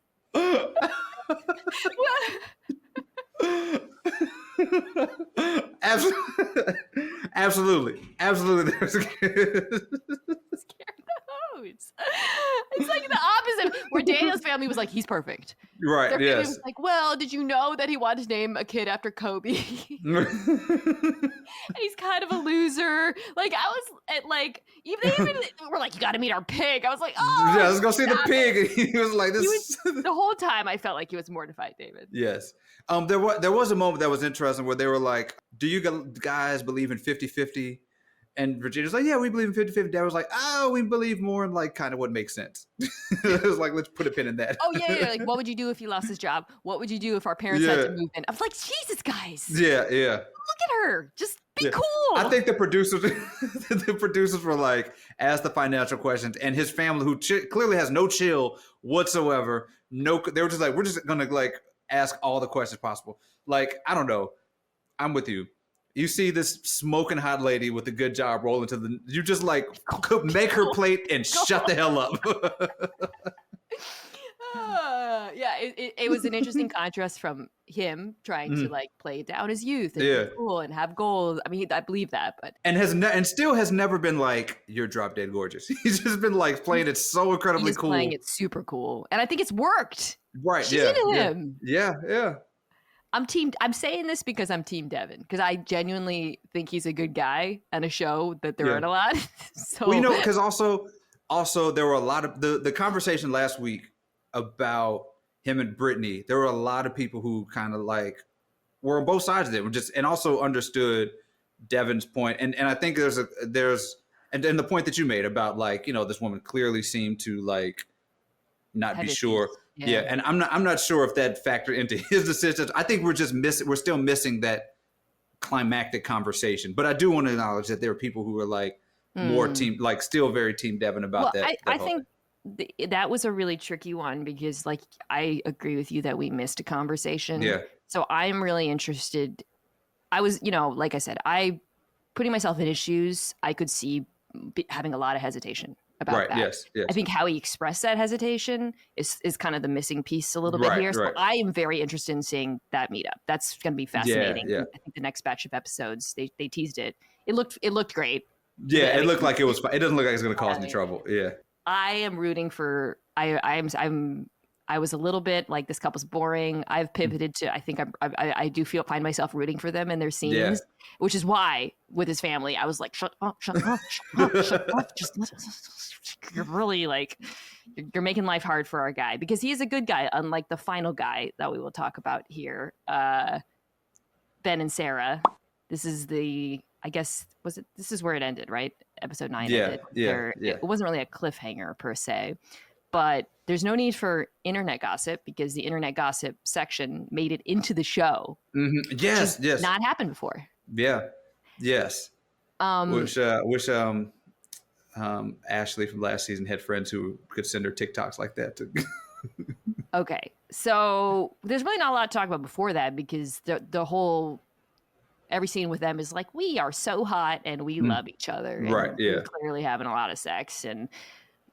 Absolutely. They're scared. It's like the opposite, where Daniel's family was like, he's perfect. Right. Their family Yes. was like, well, did you know that he wanted to name a kid after Kobe? And he's kind of a loser. Like, I was at like, even we're like, you got to meet our pig. I was like, oh, yeah, let's go see the pig. And he was like, this. The whole time I felt like he was mortified, David. Yes. There was a moment that was interesting where they were like, do you guys believe in 50-50? And Virginia's like, yeah, we believe in 50-50. Dad was like, oh, we believe more in like kind of what makes sense. It was like, let's put a pin in that. Oh, yeah. Like, what would you do if he lost his job? What would you do if our parents had to move in? I was like, Jesus, guys. Yeah. Look at her. Just be cool. I think the producers were like, ask the financial questions. And his family, who clearly has no chill whatsoever, they were just like, we're just going to like ask all the questions possible. Like, I don't know. I'm with you. You see this smoking hot lady with a good job rolling to you just like make her plate and shut the hell up. Yeah, it was an interesting contrast from him trying to like play down his youth and be cool and have goals. I mean, I believe that, but and still has never been like, you're drop dead gorgeous. He's just been like playing it so incredibly cool. Playing it super cool, and I think it's worked. Right? She's into him. Yeah. I'm saying this because I'm team Devin, because I genuinely think he's a good guy and a show that there aren't a lot. So well, because also there were a lot of the conversation last week about him and Brittany. There were a lot of people who kind of like were on both sides of it, and also understood Devin's point. And I think there's and the point that you made about like, this woman clearly seemed to like not be sure. Yeah, and I'm not sure if that factored into his decisions. I think we're still missing that climactic conversation. But I do want to acknowledge that there are people who are like more team, like still very team Devin about that. I think that was a really tricky one because like I agree with you that we missed a conversation. Yeah. So I'm really interested. I was, like I said, putting myself in his shoes, I could see having a lot of hesitation about that. Yes. I think how he expressed that hesitation is kind of the missing piece a little bit here. So I am very interested in seeing that meetup. That's going to be fascinating. Yeah. I think the next batch of episodes, they teased it. It looked great. Yeah, it looked like it was. It doesn't look like it's going to cause any trouble. Yeah. I am rooting for. I was a little bit like, this couple's boring. I've pivoted to, I think I do find myself rooting for them and their scenes, which is why with his family, I was like, shut up. You're really like, you're making life hard for our guy, because he is a good guy, unlike the final guy that we will talk about here. Ben and Sara. This is this is where it ended, right? Episode 9 ended. It wasn't really a cliffhanger per se. But there's no need for internet gossip, because the internet gossip section made it into the show. Mm-hmm. Yes. Not happened before. Yeah. Yes. Wish Ashley from last season had friends who could send her TikToks like that. Okay. So there's really not a lot to talk about before that, because the whole, every scene with them is like, we are so hot and we love each other. And right. Yeah. we're clearly having a lot of sex, and,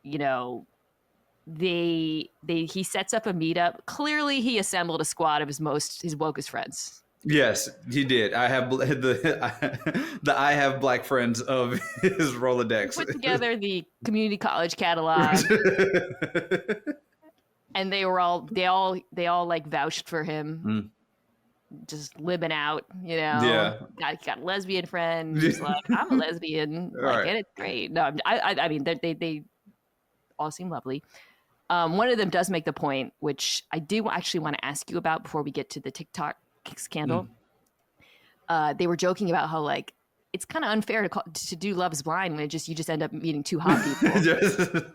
he sets up a meetup. Clearly he assembled a squad of his wokest friends. Yes, he did. I have the I have black friends of his Rolodex. Put together the community college catalog. And they all like vouched for him. Just living out, Yeah. Got a lesbian friend. He's like, I'm a lesbian. Like, and it's great. No, I mean, they all seem lovely. One of them does make the point, which I do actually want to ask you about before we get to the TikTok scandal. They were joking about how like it's kind of unfair to do Love Is Blind when you just end up meeting two hot people,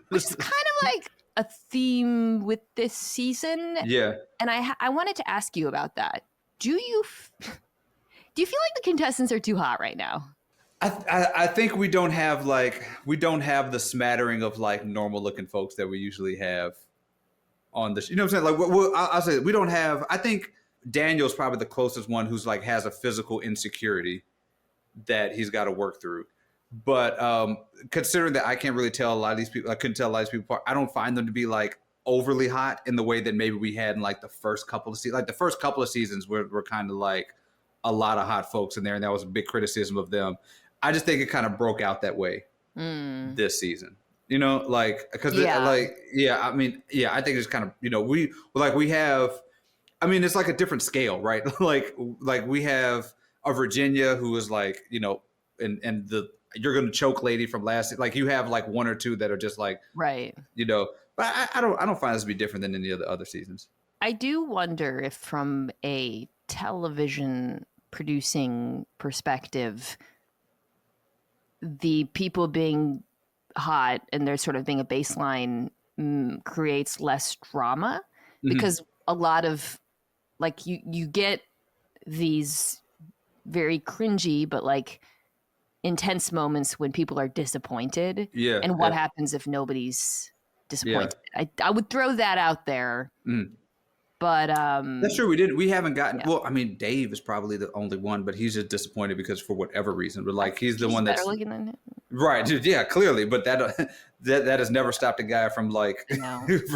which is kind of like a theme with this season. Yeah, and I wanted to ask you about that. Do you feel like the contestants are too hot right now? I think we don't have the smattering of like normal looking folks that we usually have on the show. You know what I'm saying? Like, I'll say we don't have. I think Daniel's probably the closest one who's like has a physical insecurity that he's got to work through. But considering that I can't really tell a lot of these people, I couldn't tell a lot of these people apart. I don't find them to be like overly hot in the way that maybe we had in like the first couple of seasons. Like the first couple of seasons were kind of like a lot of hot folks in there, and that was a big criticism of them. I just think it kind of broke out that way this season. You know, like because I think it's kind of, you know, we have. I mean, it's like a different scale, right? like we have a Virginia who is like, you know, and the you're going to choke lady from last, like you have like one or two that are just like, right. You know, but I don't find this to be different than any of the other seasons. I do wonder if from a television producing perspective, the people being hot and there's sort of being a baseline creates less drama, because a lot of like you get these very cringy but like intense moments when people are disappointed. Yeah. And what happens if nobody's disappointed? Yeah. I would throw that out there. But that's true. We haven't gotten well, I mean, Dave is probably the only one, but he's just disappointed because for whatever reason. But like he's the one that's looking than him. Right. Yeah, clearly. But that has never stopped a guy from like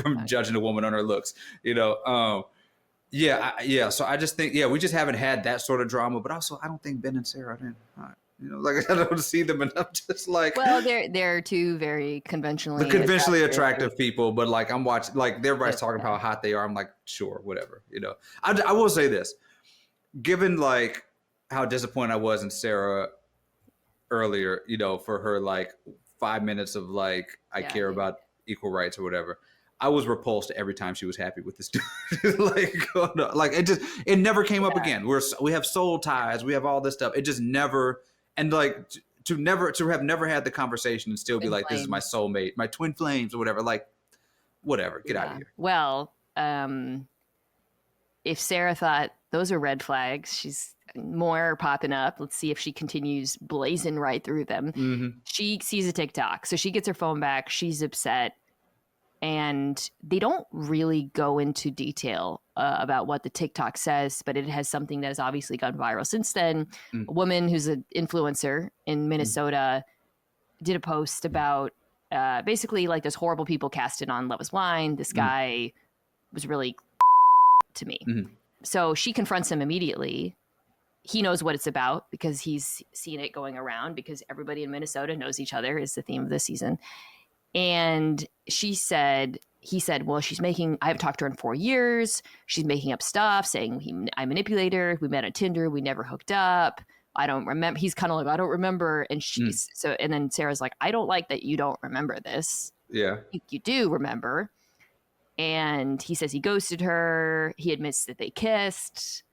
from judging a woman on her looks, you know. So I just think, we just haven't had that sort of drama. But also, I don't think Ben and Sara are you know, like I don't see them enough. Just like, well, they're two very conventionally attractive people. But like I'm watching, like everybody's talking about how hot they are. I'm like, sure, whatever. You know, I will say this, given like how disappointed I was in Sara earlier, you know, for her like 5 minutes of like I care about equal rights or whatever. I was repulsed every time she was happy with this dude. like it never came up again. We have soul ties, we have all this stuff. It just never, and like to have never had the conversation and still be like, this is my soulmate, my twin flames or whatever. Like, whatever, get out of here. Well, if Sara thought those are red flags, she's more popping up. Let's see if she continues blazing right through them. She sees a TikTok, so she gets her phone back. She's upset. And they don't really go into detail about what the TikTok says, but it has something that has obviously gone viral since then. A woman who's an influencer in Minnesota did a post about basically like those horrible people casted on Love is Blind. This guy was really to me. So she confronts him immediately. He knows what it's about because he's seen it going around, because everybody in Minnesota knows each other is the theme of this season. And he said, well, I haven't talked to her in 4 years. She's making up stuff, saying I manipulate her. We met on Tinder. We never hooked up. I don't remember. He's kind of like, I don't remember. And and then Sarah's like, I don't like that you don't remember this. Yeah. I think you do remember. And he says he ghosted her. He admits that they kissed.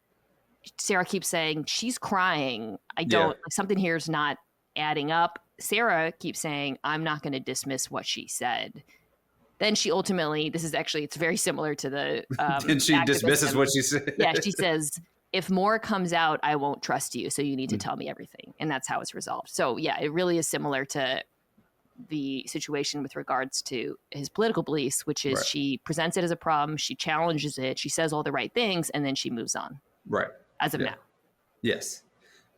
Sara keeps saying she's crying. Something here is not adding up. Sara keeps saying, I'm not going to dismiss what she said. Then she ultimately, it's very similar to the... and she dismisses what she said. Yeah, she says, if more comes out, I won't trust you. So you need to tell me everything. And that's how it's resolved. So yeah, it really is similar to the situation with regards to his political beliefs, which is she presents it as a problem. She challenges it. She says all the right things, and then she moves on. Right. As of now. Yes.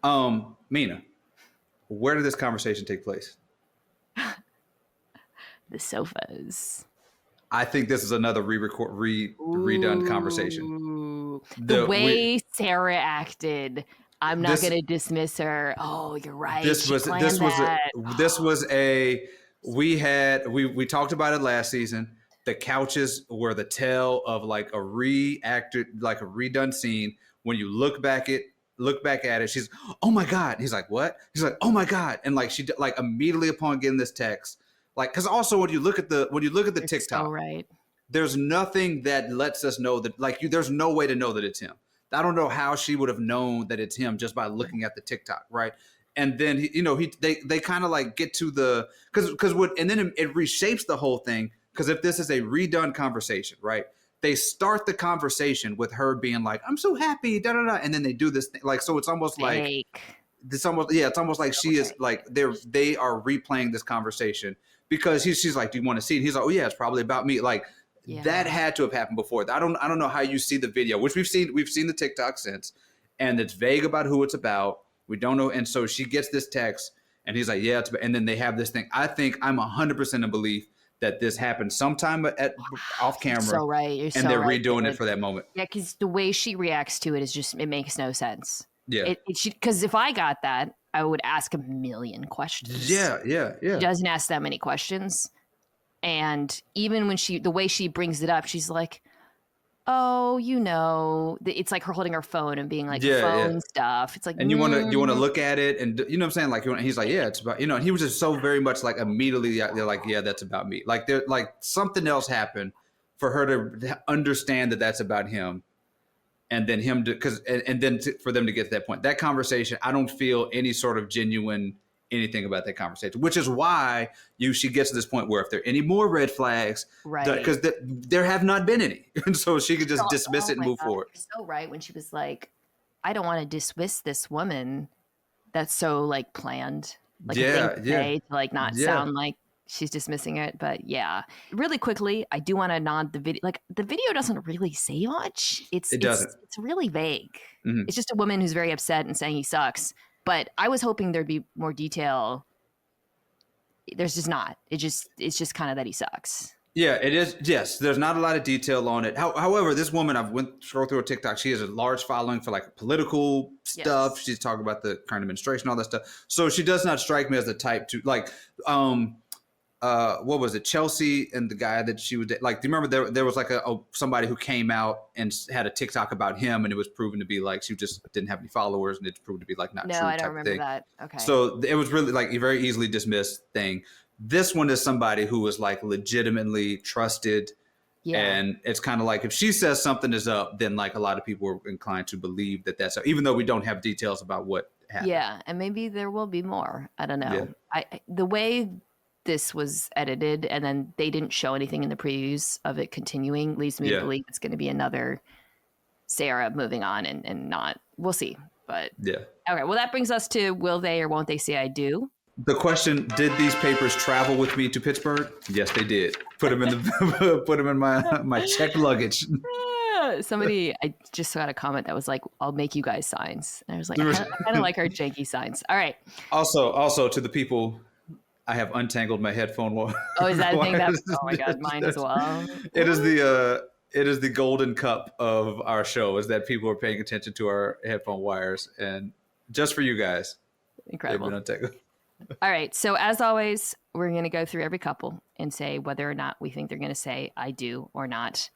Mina, where did this conversation take place? The sofas. I think this is another redone conversation. The way Sara acted, I'm not going to dismiss her. Oh, you're right. We talked about it last season. The couches were the tale of like a redone scene. When you look back at it, she's, oh my God. He's like, what? He's like, oh my God. And like, she like immediately upon getting this text, like, cause also when you look at the TikTok, so right. There's nothing that lets us know that there's no way to know that it's him. I don't know how she would have known that it's him just by looking at the TikTok. Right. And then, they kind of like get to and then it reshapes the whole thing. Cause if this is a redone conversation, right? They start the conversation with her being like, I'm so happy, da da da. And then they do this thing. Like, so it's almost like, it's almost like she is like, they are replaying this conversation because she's like, do you want to see it? He's like, oh yeah, it's probably about me. Like that had to have happened before. I don't know how you see the video, which we've seen the TikTok since, and it's vague about who it's about. We don't know. And so she gets this text and he's like, yeah, and then they have this thing. I think I'm 100% in belief that this happened sometime off camera. You're so right. And they're redoing it for that moment. Yeah, because the way she reacts to it is just, it makes no sense. Yeah. Because if I got that, I would ask a million questions. Yeah. She doesn't ask that many questions. And even when the way she brings it up, she's like, oh, it's like her holding her phone and being like, phone stuff. It's like, and you want to look at it, and you know what I'm saying? Like, he's like, yeah, it's about, and he was just so very much like immediately they're like, yeah, that's about me. Like, they're like, something else happened for her to understand that that's about him. And then for them to get to that point, that conversation, I don't feel any sort of genuine anything about that conversation, which is why she gets to this point where if there are any more red flags, right? Because there have not been any, and so she could just dismiss it and move forward. You're so right when she was like, "I don't want to dismiss this woman that's so like planned, like to like not sound like she's dismissing it." But yeah, really quickly, I do want to nod the video. Like the video doesn't really say much. It doesn't. It's really vague. Mm-hmm. It's just a woman who's very upset and saying he sucks. But I was hoping there'd be more detail. There's just not. It's just kind of that he sucks. Yeah, it is. Yes, there's not a lot of detail on it. However, this woman, I've scroll through her TikTok. She has a large following for like political stuff. Yes. She's talking about the current administration, all that stuff. So she does not strike me as the type to like. What was it? Chelsea and the guy that she would like. Do you remember there was like somebody who came out and had a TikTok about him, and it was proven to be like she just didn't have any followers, and it's proved to be like not true. No, I don't remember that. Okay. So it was really like a very easily dismissed thing. This one is somebody who was like legitimately trusted. Yeah. And it's kind of like if she says something is up, then like a lot of people are inclined to believe that that's up, even though we don't have details about what happened. Yeah, and maybe there will be more. I don't know. Yeah. The way this was edited and then they didn't show anything in the previews of it continuing leads me to believe it's going to be another Sara moving on and not. We'll see. But okay, well, that brings us to will they or won't they say I do? The question, did these papers travel with me to Pittsburgh? Yes, they did. Put them in my checked luggage. Somebody, I just got a comment that was like, I'll make you guys signs. And I was like, I kind of like our janky signs. All right. Also to the people, I have untangled my headphone wire. Oh, is that a thing? Oh my God, mine as well. It is the golden cup of our show is that people are paying attention to our headphone wires, and just for you guys. Incredible. They've been untangled. All right. So as always, we're going to go through every couple and say whether or not we think they're going to say I do or not.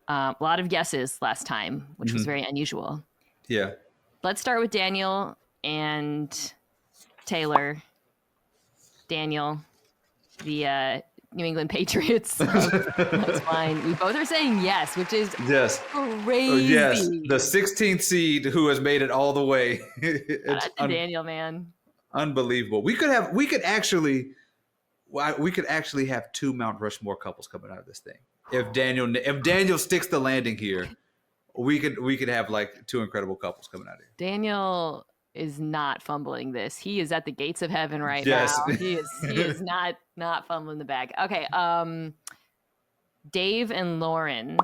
A lot of guesses last time, which was very unusual. Yeah. Let's start with Daniel and Taylor. Daniel, the New England Patriots. That's fine. We both are saying yes, which is crazy. Yes, the 16th seed who has made it all the way. That's Daniel, man. Unbelievable. We could actually have two Mount Rushmore couples coming out of this thing. If Daniel sticks the landing here, we could have like two incredible couples coming out of here. Daniel is not fumbling this. He is at the gates of heaven right now. He is not fumbling the bag. Okay. Dave and Lauren.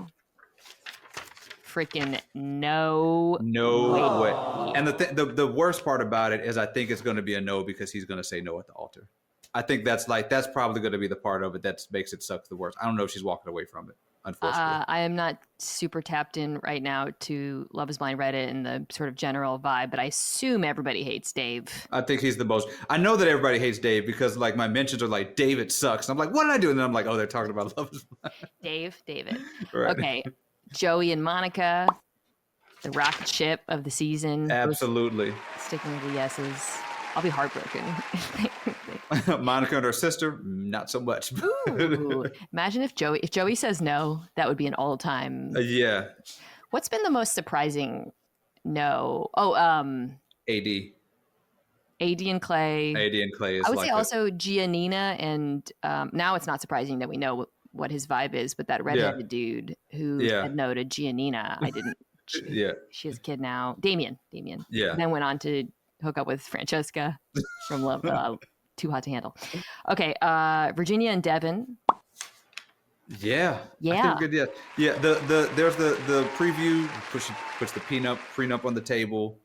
Freaking no way. And the worst part about it is I think it's going to be a no because he's going to say no at the altar. I think that's probably going to be the part of it that makes it suck the worst. I don't know if she's walking away from it, unfortunately. I am not super tapped in right now to Love is Blind Reddit and the sort of general vibe, but I assume everybody hates Dave. I think he's the most. I know that everybody hates Dave because like my mentions are like, David sucks. And I'm like, what did I do? And then I'm like, oh, they're talking about Love is Blind. David. Right. Okay. Joey and Monica, the rocket ship of the season. Absolutely. Sticking with the yeses. I'll be heartbroken. Monica and her sister, not so much. Ooh, imagine if Joey says no, that would be an all-time. Yeah. What's been the most surprising no? Oh, AD and Clay. AD and Clay is I would say also Giannina, and now it's not surprising that we know what his vibe is, but that redheaded dude who said no to Giannina, I didn't. She has a kid now. Damien. Yeah. And then went on to hook up with Francesca from Love, Too Hot to Handle. Okay, Virginia and Devin. Yeah. I think good, yeah. There's the preview puts the prenup on the table.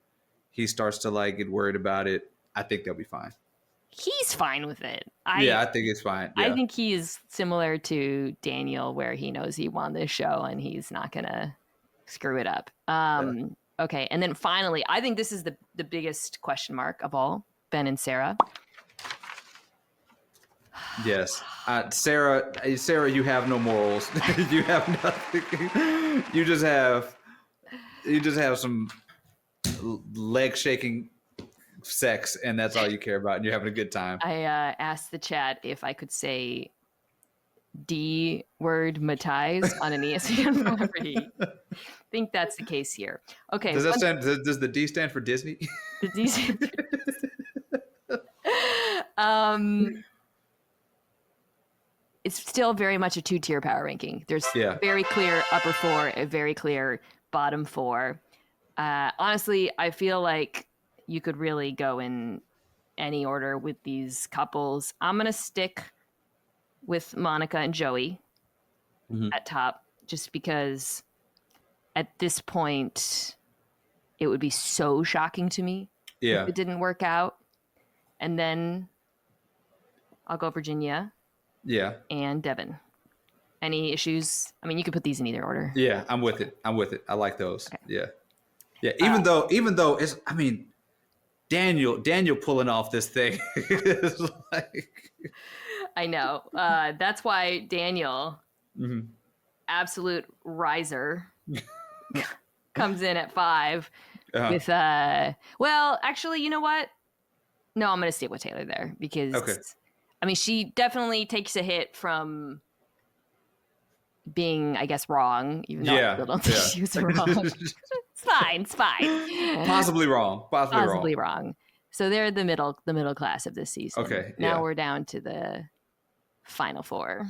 he starts to like get worried about it, I think they'll be fine. He's fine with it. I think it's fine. Yeah. I think he is similar to Daniel, where he knows he won this show and he's not gonna screw it up. Okay, and then finally, I think this is the biggest question mark of all: Ben and Sara. Yes, Sara, you have no morals. You have nothing. You just have some leg shaking sex, and that's all you care about, and you're having a good time. I asked the chat if I could say D word Matties on an ESPN property. I think that's the case here. Okay. Does the D stand for Disney? The D stands for it's still very much a 2-tier power ranking. There's very clear upper 4, a very clear bottom 4. Honestly, I feel like you could really go in any order with these couples. I'm going to stick with Monica and Joey at top, just because at this point, it would be so shocking to me if it didn't work out. And then I'll go Virginia. Yeah. And Devin. Any issues? I mean, you could put these in either order. Yeah, I'm with it. I like those. Okay. Yeah. Yeah. Even though it's, I mean, Daniel pulling off this thing is like. I know. That's why Daniel, absolute riser, comes in at 5 with, well, actually, you know what? No, I'm going to stick with Taylor there because. Okay. I mean, she definitely takes a hit from being, I guess, wrong, even though I still don't think she was wrong. It's fine. Possibly wrong. So they're the middle class of this season. Okay. Now we're down to the final 4.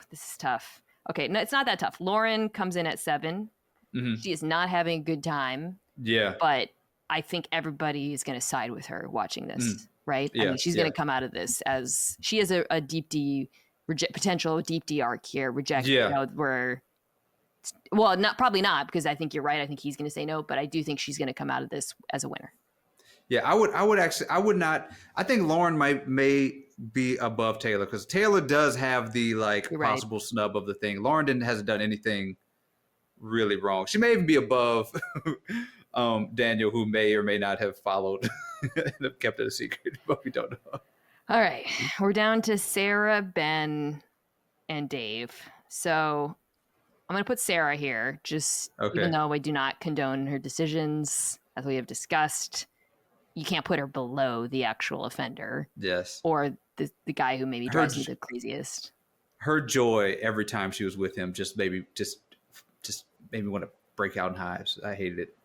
This is tough. Okay, no, it's not that tough. Lauren comes in at 7. She is not having a good time. Yeah. But I think everybody is going to side with her watching this. Right? Yeah, I mean, she's going to come out of this as she has a deep D potential deep D arc here. Probably not, because I think you're right. I think he's going to say no, but I do think she's going to come out of this as a winner. Yeah, I would not. I think Lauren may be above Taylor because Taylor does have the possible snub of the thing. Lauren hasn't done anything really wrong. She may even be above Daniel, who may or may not have followed and have kept it a secret, but we don't know. All right. We're down to Sara, Ben, and Dave. So I'm going to put Sara here, even though I do not condone her decisions, as we have discussed. You can't put her below the actual offender. Yes. Or the guy who maybe drives you the craziest. Her joy every time she was with him just made me want to break out in hives. I hated it.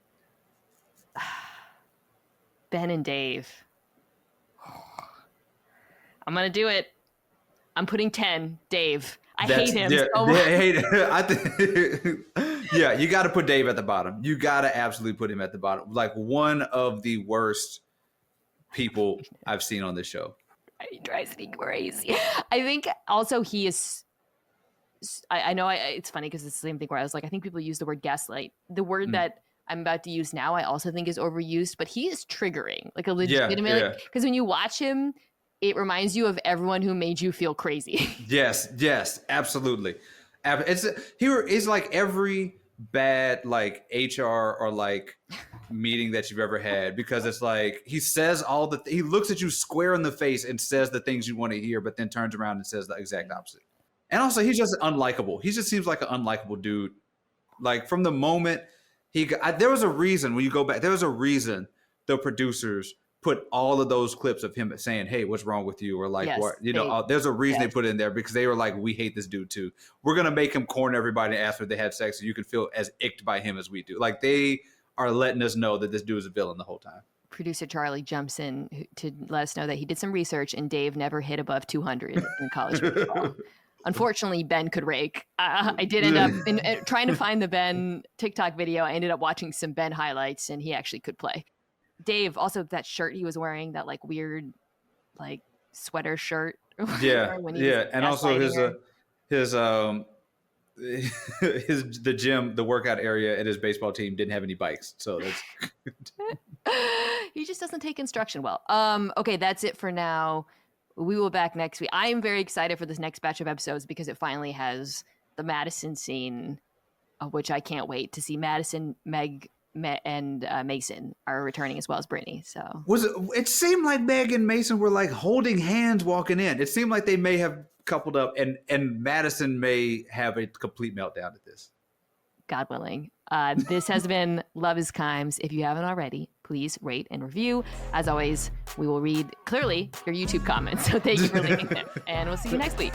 Ben and Dave. I'm going to do it. I'm putting 10. Dave. I hate him so much. I think, you got to put Dave at the bottom. You got to absolutely put him at the bottom. Like one of the worst people I've seen on this show. He drives me crazy. I think also he is... I know it's funny because it's the same thing where I was like, I think people use the word gaslight. The word that I'm about to use now, I also think is overused, but he is triggering, like a legitimate, because when you watch him, it reminds you of everyone who made you feel crazy. Yes, absolutely. It's like every bad HR or meeting that you've ever had, because it's like he says he looks at you square in the face and says the things you want to hear, but then turns around and says the exact opposite. And also, he's just unlikable. He just seems like an unlikable dude. Like from the moment there was a reason when you go back. There was a reason the producers put all of those clips of him saying, "Hey, what's wrong with you?" Or there's a reason they put it in there, because they were like, "We hate this dude too. We're gonna make him corner everybody and ask if they had sex, so you can feel as icked by him as we do." Like they are letting us know that this dude is a villain the whole time. Producer Charlie jumps in to let us know that he did some research and Dave never hit above 200 in college basketball. Unfortunately, Ben could rake. I did end up trying to find the Ben TikTok video. I ended up watching some Ben highlights, and he actually could play. Dave, also that shirt he was wearing, that weird sweater shirt. And also his the gym, the workout area at his baseball team didn't have any bikes. So that's he just doesn't take instruction well. Okay, that's it for now. We will be back next week. I am very excited for this next batch of episodes because it finally has the Madison scene, which I can't wait to see. Madison, Meg, and Mason are returning as well as Brittany. So it seemed like Meg and Mason were like holding hands walking in. It seemed like they may have coupled up, and Madison may have a complete meltdown at this. God willing. This has been Love is Kimes. If you haven't already, please rate and review. As always, we will read clearly your YouTube comments. So thank you for leaving them, and we'll see you next week.